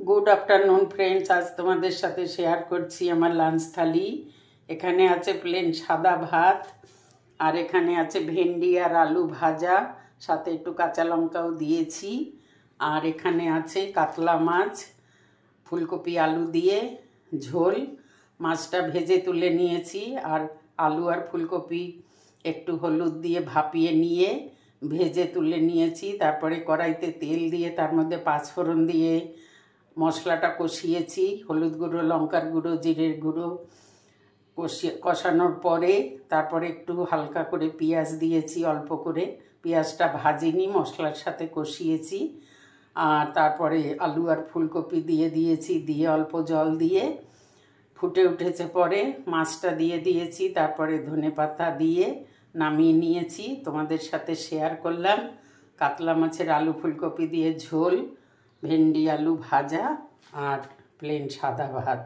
Good afternoon friends, আজ তোমাদের সাথে শেয়ার করছি আমার লাঞ্চ থালি। এখানে আছে প্লেন সাদা ভাত, আর এখানে আছে ভেন্ডি আর আলু ভাজা, সাথে একটু কাঁচা লঙ্কাও দিয়েছি। আর এখানে আছে কাতলা মাছ, ফুলকপি আলু দিয়ে ঝোল। মাছটা ভেজে তুলে নিয়েছি, আর আলু আর ফুলকপি একটু হলুদ দিয়ে ভাপিয়ে নিয়ে ভেজে তুলে নিয়েছি। তারপরে কড়াইতে তেল দিয়ে তার মধ্যে পাঁচফোড়ন দিয়ে মশলাটা কষিয়েছি। হলুদ গুঁড়ো, লঙ্কার গুঁড়ো, জিরের গুঁড়ো কষানোর পরে তারপরে একটু হালকা করে পেঁয়াজ দিয়েছি, অল্প করে। পেঁয়াজটা ভাজিনি, মশলার সাথে কষিয়েছি। আর তারপরে আলু আর ফুলকপি দিয়েছি, দিয়ে অল্প জল দিয়ে ফুটে উঠেছে পরে মাছটা দিয়ে দিয়েছি। তারপরে ধনেপাতা দিয়ে নামিয়ে নিয়েছি। তোমাদের সাথে শেয়ার করলাম কাতলা মাছের আলু ফুলকপি দিয়ে ঝোল, ভেন্ডি আলু ভাজা আর প্লেন সাদা ভাত।